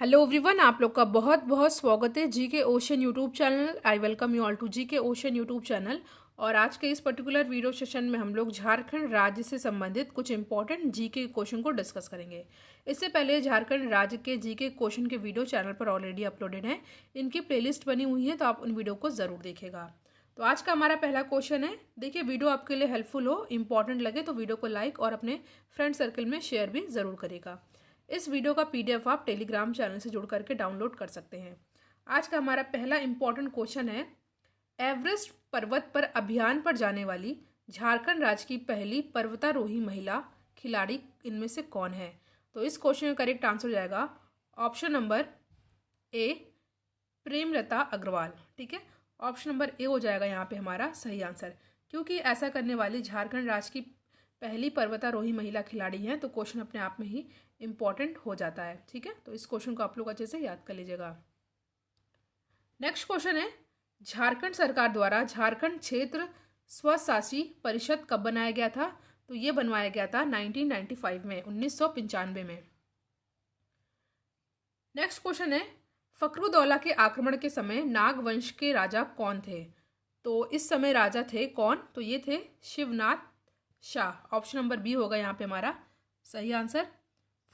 Hello everyone, आप लोग का बहुत बहुत स्वागत है G K ocean YouTube channel. I welcome you all to G K ocean YouTube channel. और आज के इस पर्टिकुलर वीडियो सेशन में हम लोग झारखंड राज्य से संबंधित कुछ इंपॉर्टेंट जी के क्वेश्चन को डिस्कस करेंगे। इससे पहले झारखंड राज्य के जी के क्वेश्चन के वीडियो चैनल पर ऑलरेडी अपलोडेड हैं, इनकी प्लेलिस्ट बनी हुई है, तो आप उन वीडियो को ज़रूर देखिएगा। तो आज का हमारा पहला क्वेश्चन है। देखिए, वीडियो आपके लिए हेल्पफुल हो, इंपॉर्टेंट लगे तो वीडियो को लाइक और अपने फ्रेंड सर्कल में शेयर भी ज़रूर करेगा। इस वीडियो का पीडीएफ आप टेलीग्राम चैनल से जुड़ करके डाउनलोड कर सकते हैं। आज का हमारा पहला इंपॉर्टेंट क्वेश्चन है, एवरेस्ट पर्वत पर अभियान पर जाने वाली झारखंड राज्य की पहली पर्वतारोही महिला खिलाड़ी इनमें से कौन है? तो इस क्वेश्चन का करेक्ट आंसर हो जाएगा option number A, Premlata Agarwal. ठीक है, ऑप्शन नंबर ए हो जाएगा यहाँ पे हमारा सही आंसर, क्योंकि ऐसा करने वाली झारखंड राज्य की पहली पर्वतारोही महिला खिलाड़ी हैं, तो क्वेश्चन अपने आप में ही इंपॉर्टेंट हो जाता है। ठीक है, तो इस क्वेश्चन को आप लोग अच्छे से याद कर लीजिएगा। नेक्स्ट क्वेश्चन है, झारखंड सरकार द्वारा झारखंड क्षेत्र स्वशासी परिषद कब बनाया गया था? तो ये बनवाया गया था 1995 में, 1995 में। नेक्स्ट क्वेश्चन है, फखरुद्दौला के आक्रमण के समय नाग वंश के राजा कौन थे? तो इस समय राजा थे कौन? तो ये थे Shivnath Shah. Option number B होगा यहाँ पे हमारा सही आंसर।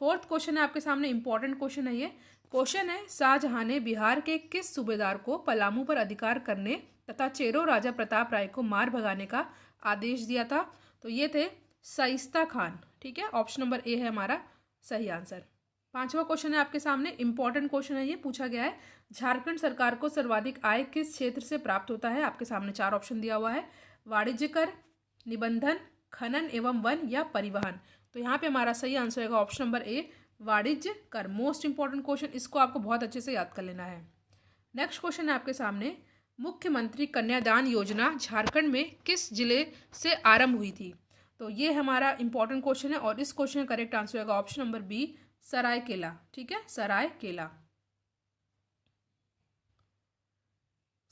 फोर्थ क्वेश्चन है आपके सामने, इंपॉर्टेंट क्वेश्चन है ये। क्वेश्चन है, शाहजहां ने बिहार के किस सूबेदार को पलामू पर अधिकार करने तथा चेरो राजा प्रताप राय को मार भगाने का आदेश दिया था? तो ये थे शाइस्ता खान। ठीक है, ऑप्शन नंबर ए है हमारा सही आंसर। पांचवा क्वेश्चन है आपके सामने, इंपॉर्टेंट क्वेश्चन है ये। पूछा गया है, झारखंड सरकार को सर्वाधिक आय किस क्षेत्र से प्राप्त होता है? आपके सामने चार ऑप्शन दिया हुआ है, वाणिज्य कर, निबंधन, खनन एवं वन या परिवहन। तो यहाँ पे हमारा सही आंसर होगा ऑप्शन नंबर ए, वाणिज्य कर। मोस्ट इंपॉर्टेंट क्वेश्चन, इसको आपको बहुत अच्छे से याद कर लेना है। नेक्स्ट क्वेश्चन है आपके सामने, मुख्यमंत्री कन्यादान योजना झारखंड में किस जिले से आरंभ हुई थी? तो ये हमारा इंपॉर्टेंट क्वेश्चन है, और इस क्वेश्चन का करेक्ट आंसर होगा ऑप्शन नंबर बी, सरायकेला। ठीक है, सरायकेला।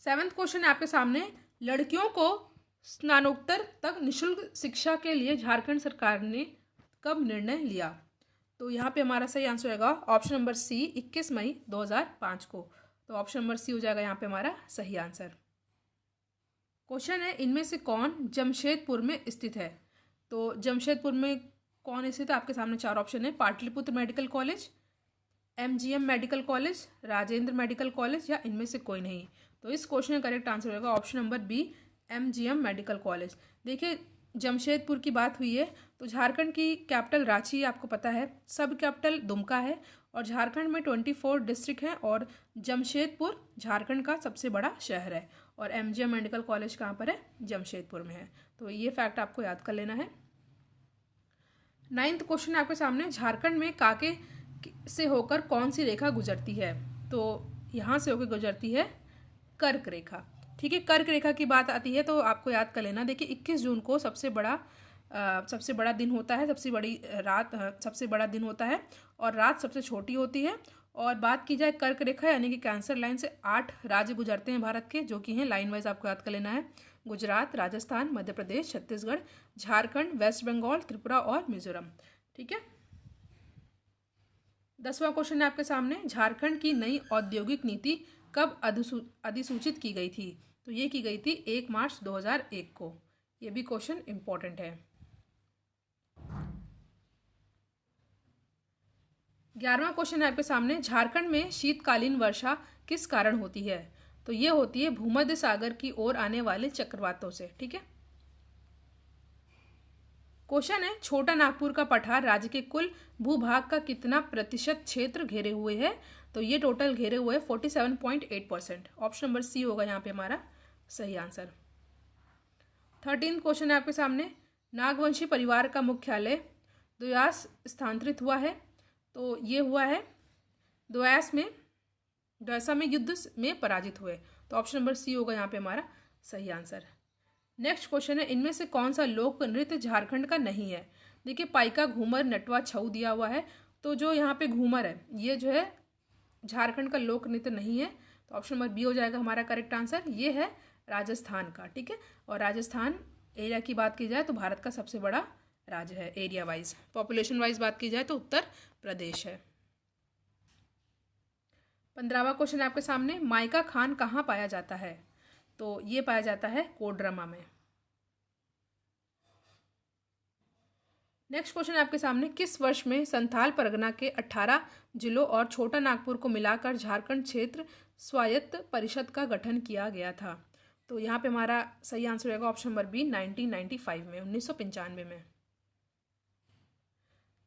सेवंथ क्वेश्चन है आपके सामने, लड़कियों को स्नातकोत्तर तक निःशुल्क शिक्षा के लिए झारखंड सरकार ने कब निर्णय लिया? तो यहाँ पे हमारा सही आंसर होगा ऑप्शन नंबर सी, 21 मई 2005 को। तो ऑप्शन नंबर सी हो जाएगा यहाँ पे हमारा सही आंसर। क्वेश्चन है, इनमें से कौन जमशेदपुर में स्थित है? तो जमशेदपुर में कौन स्थित है? आपके सामने चार ऑप्शन है, Pataliputra medical college, MGM medical college, Rajendra medical college या इनमें से कोई नहीं। तो इस क्वेश्चन का करेक्ट आंसर होगा option number B, MGM medical college. देखिए, जमशेदपुर की बात हुई है तो झारखंड की कैपिटल रांची आपको पता है, सब कैपिटल दुमका है, और झारखंड में 24 डिस्ट्रिक्ट हैं, और जमशेदपुर झारखंड का सबसे बड़ा शहर है, और एमजीएम मेडिकल कॉलेज कहाँ पर है? जमशेदपुर में है। तो ये फैक्ट आपको याद कर लेना है। नाइन्थ क्वेश्चन आपके सामने, झारखंड में काके से होकर कौन सी रेखा गुजरती है? तो यहाँ से होकर गुजरती है कर्क रेखा। ठीक है, कर्क रेखा की बात आती है तो आपको याद कर लेना। देखिए, 21 जून को सबसे बड़ा दिन होता है, सबसे बड़ी रात, सबसे बड़ा दिन होता है, और रात सबसे छोटी होती है। और बात की जाए कर्क रेखा यानी कि कैंसर लाइन से 8 राज्य गुजरते हैं भारत के, जो कि हैं लाइन वाइज, आपको याद कर लेना है, गुजरात, राजस्थान, मध्य प्रदेश, छत्तीसगढ़, झारखंड, वेस्ट बंगाल, त्रिपुरा और मिजोरम। ठीक है। 10वां क्वेश्चन है आपके सामने, झारखंड की नई औद्योगिक नीति कब अधिसूचित की गई थी? तो ये की गई थी 1 मार्च 2001 को। ये भी क्वेश्चन इंपॉर्टेंट है। 11वां क्वेश्चन है आपके सामने, झारखंड में शीतकालीन वर्षा किस कारण होती है? तो ये होती है भूमध्य सागर की ओर आने वाले चक्रवातों से। ठीक है। क्वेश्चन है, छोटा नागपुर का पठार राज्य के कुल भूभाग का कितना प्रतिशत क्षेत्र घेरे हुए है? तो ये टोटल घेरे हुए 47.8%। ऑप्शन नंबर सी होगा यहाँ पे हमारा सही आंसर। 13 क्वेश्चन है आपके सामने, नागवंशी परिवार का मुख्यालय द्वयास स्थानांतरित हुआ है? तो ये हुआ है द्वयासा में युद्ध में पराजित हुए। तो ऑप्शन नंबर सी होगा यहाँ पे हमारा सही आंसर। नेक्स्ट क्वेश्चन है, इनमें से कौन सा लोक नृत्य झारखंड का नहीं है? देखिए, पाइका, घूमर, नटवा, छऊ दिया हुआ है, तो जो यहाँ पे घूमर है ये जो है झारखंड का लोक नृत्य नहीं है। तो ऑप्शन नंबर बी हो जाएगा हमारा करेक्ट आंसर। ये है राजस्थान का। ठीक है, और राजस्थान एरिया की बात की जाए तो भारत का सबसे बड़ा राज्य है एरिया वाइज। पॉपुलेशन वाइज बात की जाए तो उत्तर प्रदेश है। 15वां क्वेश्चन है आपके सामने, माइका खान कहाँ पाया जाता है? तो ये पाया जाता है कोडरमा में। नेक्स्ट क्वेश्चन है आपके सामने, किस वर्ष में संथाल परगना के 18 जिलों और छोटा नागपुर को मिलाकर झारखंड क्षेत्र स्वायत्त परिषद का गठन किया गया था? तो यहाँ पे हमारा सही आंसर रहेगा ऑप्शन नंबर बी, 1995 में, 1995 में।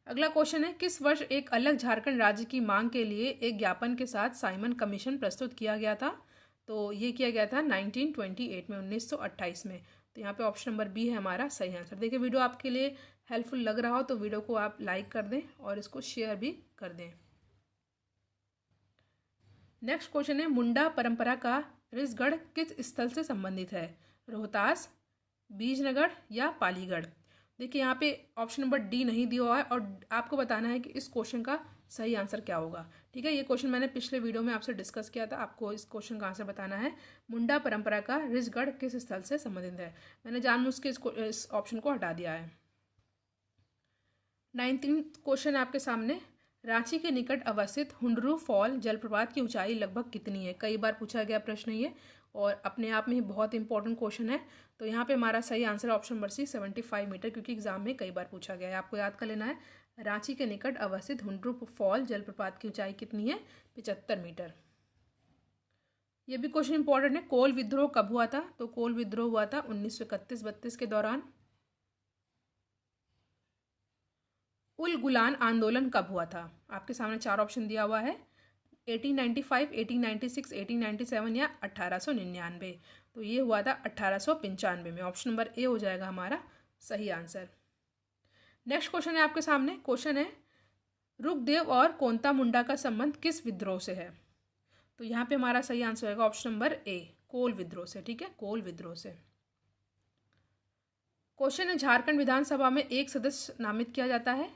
अगला क्वेश्चन है, किस वर्ष एक अलग झारखंड राज्य की मांग के लिए एक ज्ञापन के साथ साइमन कमीशन प्रस्तुत किया गया था? तो ये किया गया था 1928 में, 1928 में। तो यहाँ पे ऑप्शन नंबर बी है हमारा सही आंसर। देखिए, वीडियो आपके लिए हेल्पफुल लग रहा हो तो वीडियो को आप लाइक कर दें और इसको शेयर भी कर दें। नेक्स्ट क्वेश्चन है, मुंडा परंपरा का रिसगढ़ किस स्थल से संबंधित है? रोहतास, बीजनगढ़ या पालीगढ़? देखिए, यहाँ पे ऑप्शन नंबर डी नहीं दिया हुआ है और आपको बताना है कि इस क्वेश्चन का सही आंसर क्या होगा। ठीक है, ये क्वेश्चन मैंने पिछले वीडियो में आपसे डिस्कस किया था, आपको इस क्वेश्चन का आंसर बताना है। मुंडा परंपरा का रिसगढ़ किस स्थल से संबंधित है? मैंने जानबूझ के इस ऑप्शन को हटा दिया है। 19th क्वेश्चन है आपके सामने, रांची के निकट अवस्थित हुंडरू फॉल जलप्रपात की ऊंचाई लगभग कितनी है? कई बार पूछा गया प्रश्न ये और अपने आप में ही बहुत इंपॉर्टेंट क्वेश्चन है। तो यहाँ पे हमारा सही answer option number C, 75 metre, क्योंकि एग्जाम में कई बार पूछा गया है। आपको याद कर लेना है, रांची के निकट अवस्थित हुंडरू फॉल जलप्रपात की ऊंचाई कितनी है? 75 मीटर। ये भी क्वेश्चन इंपॉर्टेंट है, कोल विद्रोह कब हुआ था? तो कोल विद्रोह हुआ था 1931-32 के दौरान। उल गुलान आंदोलन कब हुआ था? आपके सामने 4 ऑप्शन दिया हुआ है, 1895, 1896, 1897 या 1899। तो ये हुआ था 1895 में। ऑप्शन नंबर ए हो जाएगा हमारा सही आंसर। नेक्स्ट क्वेश्चन है आपके सामने, क्वेश्चन है, रुकदेव और कोंता मुंडा का संबंध किस विद्रोह से है? तो यहाँ पे हमारा सही आंसर होगा ऑप्शन नंबर ए, कोल विद्रोह से। ठीक है, कोल विद्रोह से। क्वेश्चन है, झारखंड विधानसभा में एक सदस्य नामित किया जाता है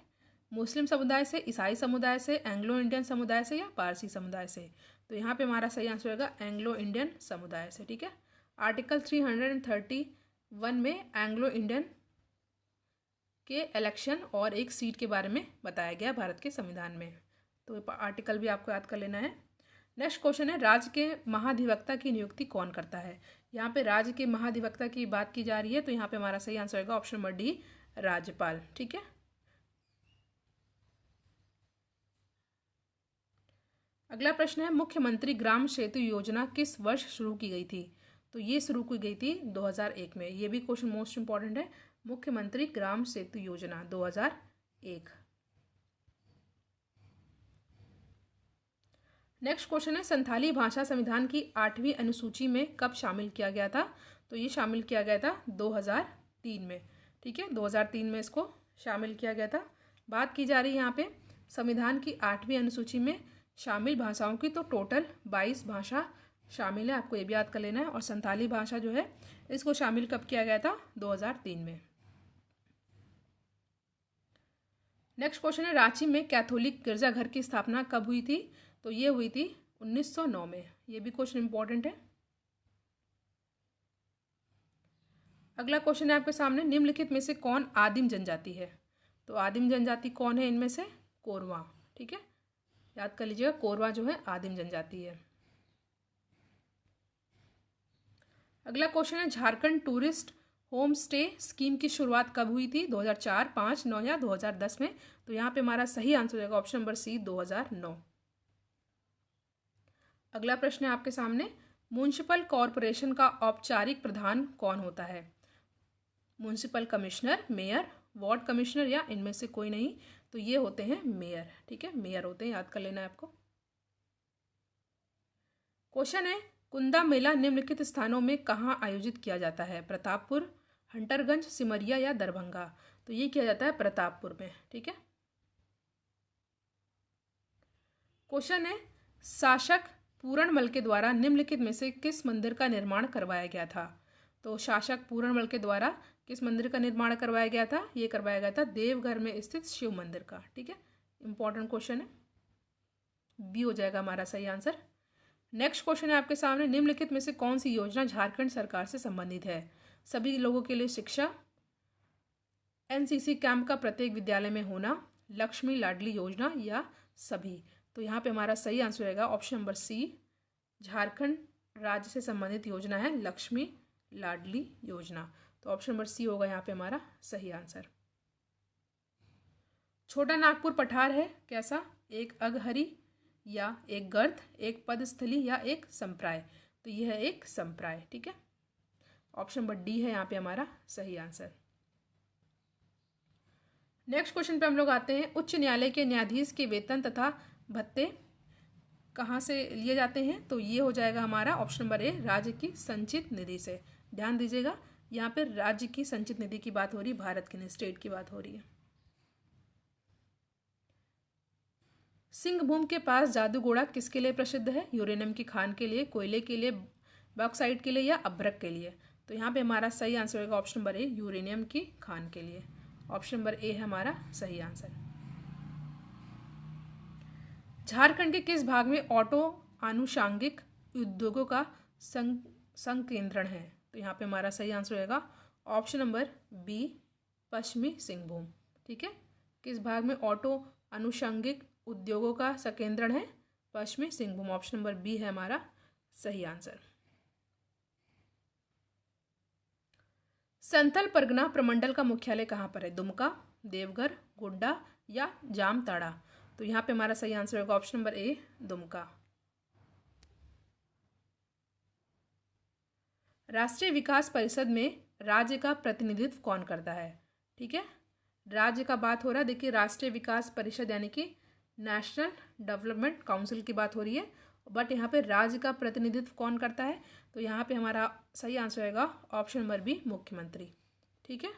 मुस्लिम समुदाय से, ईसाई समुदाय से, एंग्लो इंडियन समुदाय से या पारसी समुदाय से? तो यहाँ पे हमारा सही आंसर होगा एंग्लो इंडियन समुदाय से। ठीक है, आर्टिकल 331 में एंग्लो इंडियन के इलेक्शन और एक सीट के बारे में बताया गया भारत के संविधान में। तो आर्टिकल भी आपको याद कर लेना है। नेक्स्ट क्वेश्चन है, राज्य के महाधिवक्ता की नियुक्ति कौन करता है? यहाँ पे राज्य के महाधिवक्ता की बात की जा रही है, तो यहाँ पे हमारा सही आंसर होगा ऑप्शन नंबर डी, राज्यपाल। ठीक है, अगला प्रश्न है, मुख्यमंत्री ग्राम सेतु योजना किस वर्ष शुरू की गई थी? तो ये शुरू की गई थी 2001 में। ये भी क्वेश्चन मोस्ट इंपॉर्टेंट है, मुख्यमंत्री ग्राम सेतु योजना 2001। नेक्स्ट क्वेश्चन है, संथाली भाषा संविधान की 8वीं अनुसूची में कब शामिल किया गया था? तो ये शामिल किया गया था 2003 में। ठीक है, 2003 में इसको शामिल किया गया था। बात की जा रही है यहाँ पे संविधान की 8वीं अनुसूची में शामिल भाषाओं की, तो टोटल 22 भाषा शामिल है, आपको ये भी याद कर लेना है। और संथाली भाषा जो है इसको शामिल कब किया गया था? 2003 में। नेक्स्ट क्वेश्चन है, रांची में कैथोलिक गिरजाघर की स्थापना कब हुई थी? तो ये हुई थी 1909 में। ये भी क्वेश्चन इंपॉर्टेंट है। अगला क्वेश्चन है आपके सामने, निम्नलिखित में से कौन आदिम जनजाति है? तो आदिम जनजाति कौन है इनमें से? कोरवा। ठीक है, याद कर लीजिएगा, कोरवा जो है आदिम जनजाति है। अगला क्वेश्चन है, Jharkhand tourist home stay scheme की शुरुआत कब हुई थी? 2004, 5, 9 या 2010 में? तो यहाँ पे हमारा सही आंसर हो जाएगा ऑप्शन नंबर सी, 2009। अगला प्रश्न है आपके सामने, म्युनिसिपल कॉरपोरेशन का औपचारिक प्रधान कौन होता है? Municipal commissioner, mayor, ward commissioner या इनमें से कोई नहीं? तो ये होते हैं मेयर। ठीक है, मेयर होते हैं, याद कर लेना है आपको। क्वेश्चन है, कुंदा मेला निम्नलिखित स्थानों में कहाँ आयोजित किया जाता है? प्रतापपुर, हंटरगंज, सिमरिया या दरभंगा? तो ये किया जाता है प्रतापपुर में। ठीक है, क्वेश्चन है, शासक पूरणमल के द्वारा निम्नलिखित में से किस मंदिर का निर्माण करवाया गया था? तो शासक पूरणमल के द्वारा किस मंदिर का निर्माण करवाया गया था? ये करवाया गया था देवघर में स्थित शिव मंदिर का। ठीक है, इंपॉर्टेंट क्वेश्चन है, बी हो जाएगा हमारा सही आंसर। नेक्स्ट क्वेश्चन है आपके सामने, निम्नलिखित में से कौन सी योजना झारखंड सरकार से संबंधित है? सभी लोगों के लिए शिक्षा, एनसीसी कैंप का प्रत्येक विद्यालय में होना, लक्ष्मी लाडली योजना या सभी? तो यहाँ पे हमारा सही आंसर रहेगा ऑप्शन नंबर सी, झारखंड राज्य से संबंधित योजना है लक्ष्मी लाडली योजना। तो ऑप्शन नंबर सी होगा यहाँ पे हमारा सही आंसर। छोटा नागपुर पठार है कैसा? एक अगहरी या एक गर्द, एक पदस्थली या एक संप्राय? तो यह है एक संप्राय, ठीक है। ऑप्शन नंबर डी है यहाँ पे हमारा सही आंसर। नेक्स्ट क्वेश्चन पे हम लोग आते हैं, उच्च न्यायालय के न्यायाधीश के वेतन तथा भत्ते कहाँ से लिए जाते हैं? तो ये हो जाएगा हमारा ऑप्शन नंबर ए, राज्य की संचित निधि से। ध्यान दीजिएगा, यहाँ पे राज्य की संचित निधि की बात हो रही है, भारत की नहीं, स्टेट की बात हो रही है। सिंहभूम के पास जादूगोड़ा किसके लिए प्रसिद्ध है? यूरेनियम की खान के लिए, कोयले के लिए, बॉक्साइट के लिए या अभ्रक के लिए? तो यहाँ पे हमारा सही आंसर होगा ऑप्शन नंबर ए, यूरेनियम की खान के लिए। ऑप्शन नंबर ए है हमारा सही आंसर। झारखंड के किस भाग में ऑटो आनुषांगिक उद्योगों का संकेंद्रण है? तो यहाँ पे हमारा सही आंसर होगा ऑप्शन नंबर बी, पश्चिमी सिंहभूम, ठीक है। किस भाग में ऑटो आनुषंगिक उद्योगों का संकेंद्रण है? पश्चिमी सिंहभूम। ऑप्शन नंबर बी है हमारा सही आंसर। संथल परगना प्रमंडल का मुख्यालय कहाँ पर है? दुमका, देवघर, गोड्डा या जामताड़ा? तो यहाँ पे हमारा सही आंसर होगा ऑप्शन नंबर ए, दुमका। राष्ट्रीय विकास परिषद में राज्य का प्रतिनिधित्व कौन करता है? ठीक है, राज्य का बात हो रहा है। देखिए, राष्ट्रीय विकास परिषद यानी कि नेशनल डेवलपमेंट काउंसिल की बात हो रही है, बट यहाँ पे राज्य का प्रतिनिधित्व कौन करता है? तो यहाँ पे हमारा सही आंसर रहेगा ऑप्शन नंबर बी, मुख्यमंत्री, ठीक है।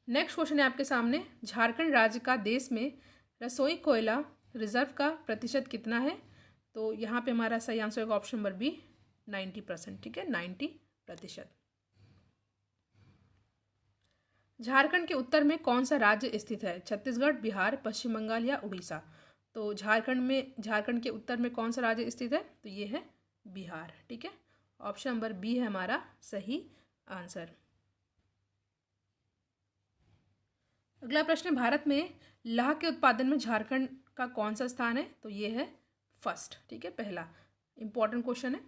नेक्स्ट क्वेश्चन है आपके सामने, झारखंड राज्य का देश में रसोई कोयला रिजर्व का प्रतिशत कितना है? तो यहाँ पे हमारा सही आंसर होगा ऑप्शन नंबर बी, 90%, ठीक है, 90%। झारखंड के उत्तर में कौन सा राज्य स्थित है? छत्तीसगढ़, बिहार, पश्चिम बंगाल या उड़ीसा? तो झारखंड के उत्तर में कौन सा राज्य स्थित है? तो ये है बिहार, ठीक है। ऑप्शन नंबर बी है हमारा सही आंसर। अगला प्रश्न, भारत में लाह के उत्पादन में झारखंड का कौन सा स्थान है? तो ये है फर्स्ट, ठीक है, पहला। इंपॉर्टेंट क्वेश्चन है।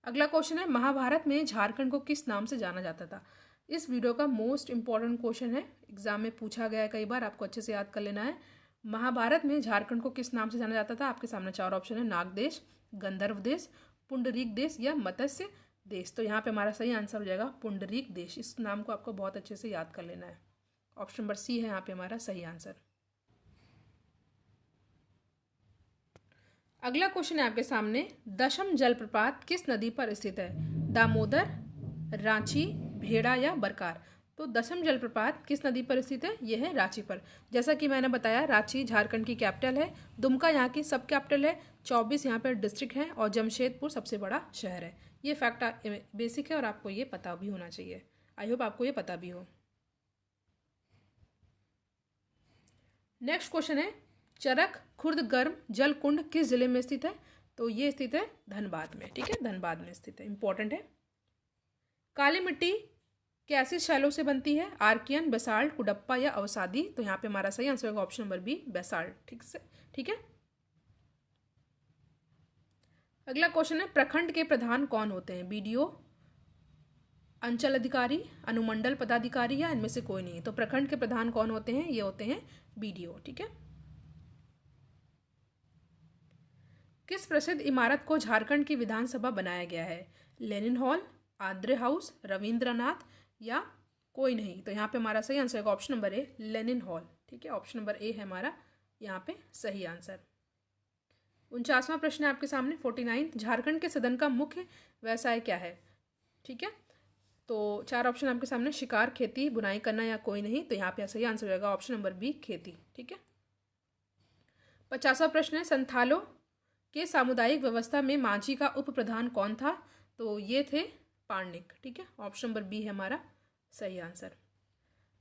अगला क्वेश्चन है, महाभारत में झारखंड को किस नाम से जाना जाता था? इस वीडियो का मोस्ट इंपॉर्टेंट क्वेश्चन है, एग्जाम में पूछा गया है कई बार, आपको अच्छे से याद कर लेना है। महाभारत में झारखंड को किस नाम से जाना जाता था? आपके सामने चार ऑप्शन है, नाग देश, गंधर्व देश, पुंडरीक देश या मत्स्य देश? तो यहाँ पे हमारा सही आंसर हो जाएगा पुंडरीक देश। इस नाम को आपको बहुत अच्छे से याद कर लेना है। ऑप्शन नंबर सी है यहाँ पे हमारा सही आंसर। अगला क्वेश्चन है आपके सामने, दशम जलप्रपात किस नदी पर स्थित है? दामोदर, रांची, भेड़ा या बरकार? तो दशम जलप्रपात किस नदी पर स्थित है? यह है रांची पर। जैसा कि मैंने बताया, रांची झारखंड की कैपिटल है, दुमका यहाँ की सब कैपिटल है, 24 यहाँ पर डिस्ट्रिक्ट हैं और जमशेदपुर सबसे बड़ा शहर है। ये फैक्ट बेसिक है और आपको ये पता भी होना चाहिए। आई होप आपको ये पता भी हो। नेक्स्ट क्वेश्चन है, चरक खुर्द गर्म जल कुंड किस जिले में स्थित है? तो ये स्थित है धनबाद में, ठीक है, धनबाद में स्थित है, इंपॉर्टेंट है। काली मिट्टी कैसी शैलों से बनती है? आर्कियन, बेसाल्ट, कुडप्पा या अवसादी? तो यहाँ पे हमारा सही आंसर होगा ऑप्शन नंबर बी, बेसाल्ट, ठीक है। अगला क्वेश्चन है, प्रखंड के प्रधान कौन होते हैं? बीडीओ, अंचल अधिकारी, अनुमंडल पदाधिकारी या इनमें से कोई नहीं? तो प्रखंड के प्रधान कौन होते हैं? ये होते हैं बीडीओ, ठीक है। किस प्रसिद्ध इमारत को झारखंड की विधानसभा बनाया गया है? लेनिन हॉल, आद्रे हाउस, रविंद्रनाथ या कोई नहीं? तो यहाँ पे हमारा सही आंसर होगा ऑप्शन नंबर ए, लेनिन हॉल, ठीक है। ऑप्शन नंबर ए है हमारा यहाँ पे सही आंसर। 49वां प्रश्न है आपके सामने, 49, झारखंड के सदन का मुख्य व्यवसाय क्या है? ठीक है, तो चार ऑप्शन आपके सामने, शिकार, खेती, बुनाई करना या कोई नहीं? तो यहाँ पे सही आंसर होगा ऑप्शन नंबर बी, खेती, ठीक है। 50वां प्रश्न है, संथालों के सामुदायिक व्यवस्था में मांझी का उप प्रधान कौन था? तो ये थे पार्निक, ठीक है। ऑप्शन नंबर बी है हमारा सही आंसर।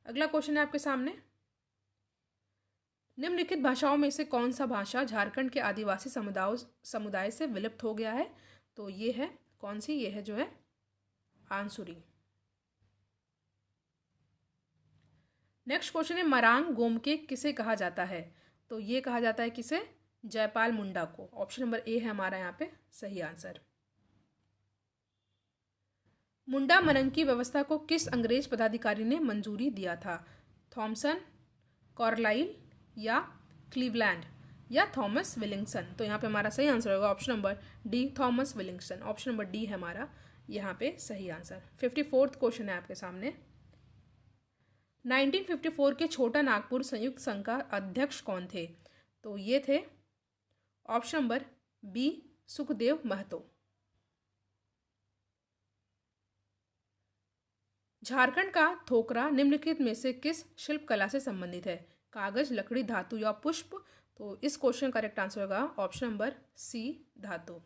अगला क्वेश्चन है आपके सामने, निम्नलिखित भाषाओं में से कौन सा भाषा झारखंड के आदिवासी समुदाय से विलुप्त हो गया है? तो ये है कौन सी? ये है जो है आंसुरी, नेक्स्ट क्वेश्चन है मरांग गोमके किसे कहा जाता है? तो ये कहा जाता है किसे? जयपाल मुंडा को। ऑप्शन नंबर ए है हमारा यहाँ पे सही आंसर। मुंडा मनन की व्यवस्था को किस अंग्रेज पदाधिकारी ने मंजूरी दिया था? थॉमसन, कॉर्लाइल या क्लीवलैंड या थॉमस विलिंगसन? तो यहाँ पे हमारा सही आंसर होगा option number D, Thomas Willingson. Option number D है हमारा यहाँ पे सही आंसर। 54th क्वेश्चन है आपके सामने। 1954 के छोटा नागपुर संयुक्त संघ का अध्यक्ष कौन थे? तो ये थे option number B, Sukhdev Mahto. Jharkhand का थोकरा निम्नलिखित में से किस शिल्प कला से संबंधित है? कागज, लकड़ी, धातु या पुष्प? तो इस क्वेश्चन का करेक्ट आंसर होगा ऑप्शन नंबर सी, धातु।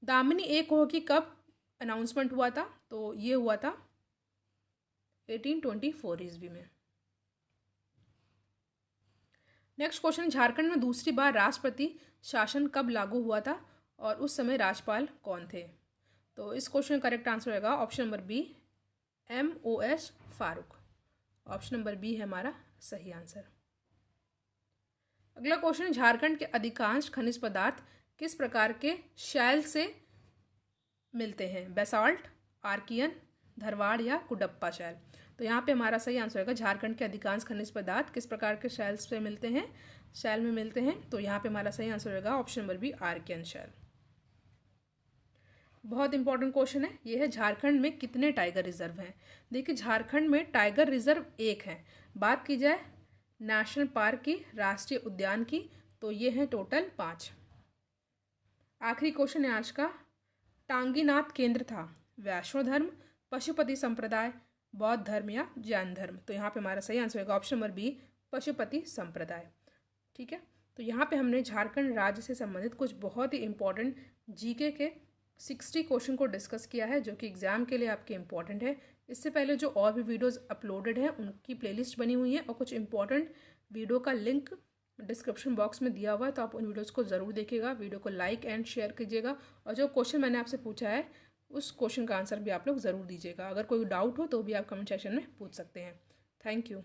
दामिनी एक हो की कब अनाउंसमेंट हुआ था? तो ये हुआ था 1824 ईस्वी में। नेक्स्ट क्वेश्चन, झारखंड में दूसरी बार राष्ट्रपति शासन कब लागू हुआ था और उस समय राज्यपाल कौन थे? तो इस क्वेश्चन का करेक्ट आंसर होगा option number B, MOS Farooq. Option number B है हमारा सही आंसर। अगला क्वेश्चन, झारखंड के अधिकांश खनिज पदार्थ किस प्रकार के शैल से मिलते हैं? बेसाल्ट, आर्कियन, धरवाड़ या कुडप्पा शैल? तो यहाँ पे हमारा सही आंसर होगा झारखंड के अधिकांश खनिज पदार्थ किस प्रकार के शैल से मिलते हैं? शैल में मिलते हैं। तो यहाँ पे हमारा सही आंसर होगा ऑप्शन नंबर बी, आर्कियन शैल। बहुत इंपॉर्टेंट क्वेश्चन है ये है, झारखंड में कितने टाइगर रिजर्व हैं? देखिए झारखंड में टाइगर रिजर्व एक है। बात की जाए नेशनल पार्क की, राष्ट्रीय उद्यान की, तो ये हैं टोटल 5। आखिरी क्वेश्चन है आज का, टांगीनाथ केंद्र था वैष्णव धर्म, पशुपति संप्रदाय, बौद्ध धर्म या जैन धर्म? तो यहाँ पे हमारा सही आंसर होगा ऑप्शन नंबर बी, पशुपति संप्रदाय। ठीक है, तो यहाँ पे हमने झारखंड राज्य से संबंधित कुछ बहुत ही इंपॉर्टेंट जीके के 60 क्वेश्चन को डिस्कस किया है जो कि एग्जाम के लिए आपके इंपॉर्टेंट है। इससे पहले जो और भी वीडियोस अपलोडेड हैं उनकी प्लेलिस्ट बनी हुई है और कुछ इंपॉर्टेंट वीडियो का लिंक डिस्क्रिप्शन बॉक्स में दिया हुआ है, तो आप उन वीडियोस को ज़रूर देखिएगा। वीडियो को लाइक एंड शेयर कीजिएगा और जो क्वेश्चन मैंने आपसे पूछा है उस क्वेश्चन का आंसर भी आप लोग ज़रूर दीजिएगा। अगर कोई डाउट हो तो भी आप कमेंट सेक्शन में पूछ सकते हैं। Thank you.